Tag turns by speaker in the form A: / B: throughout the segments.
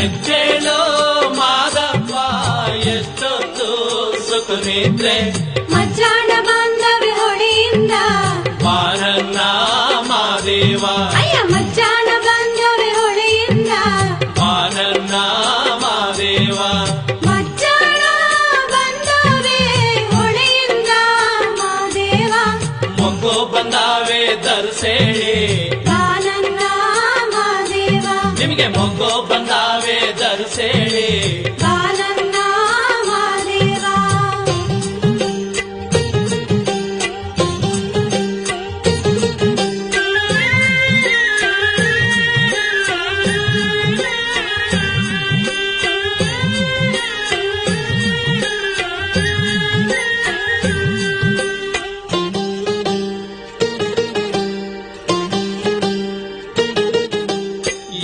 A: ಎದ್ದೇಳೋ ಮಾದಪ್ಪ ಎಷ್ಟೊತ್ತು ಸುಖನಿದ್ರೆ
B: ಮಜ್ಜಾಡ ಬಾಂಧವ್ಯ ಹೊಳೆಯಿಂದ
A: ಬಾರನ್ನ ಮಾದೇವ
B: ಅಯ್ಯ ಮಜ್ಜಾಡ ಬಾಂಧವ್ಯ ಹೊಳೆಯಿಂದ
A: ಬಾರನ್ನ ಮಾದೇವ
B: ಮಜ್ಜಾಡ ಬಾಂಧವ್ಯ ಹೊಳೆಯಿಂದ ಮಾದೇವ
A: ಮೊಗ್ಗು ಬಂದಾವೆ ದರ್ಸೇಳಿ
B: ಬಾನನ್ನ ಮಾದೇವ
A: ನಿಮಗೆ ಮೊಗ್ಗು ಬಂದಾವೆ ದರ್ಸೇಳಿ
B: ಬಾನನ್ನ ಮಾದೇವ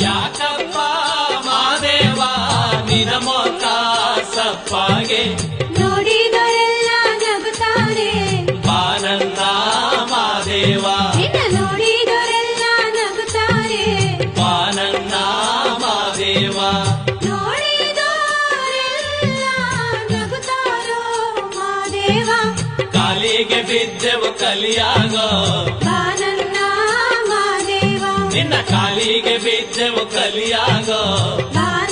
A: ಯಾಕಪ್ಪ ಮಾದೇವ ನಿನ ಮೊಕ್ಕ ಸಪ್ಪಾಗೆ
B: ನೋಡಿದರೆಲ್ಲ ನಗುತ್ತಾರೆ
A: ಬಾನನ್ನ ಮಾದೇವ
B: ನಿನ್ನ ನೋಡಿದರೆಲ್ಲ ನಗುತ್ತಾರೆ
A: ಬಾನನ್ನ ಮಾದೇವ
B: ನೋಡಿದರೆಲ್ಲ ನಗುತ್ತಾರೋ ಮಾದೇವ
A: ಕಾಲಿಗೆ ಬಿದ್ದೆವು ಕಲಿಯಾಗೋ
B: ಬಾನನ್ನ ಮಾದೇವ
A: ನಿನ್ನ ಕಾಲಿಗೆ ಬಿದ್ದೆವು ಕಲಿಯಾಗೋ
B: ಬಾನನ್ನ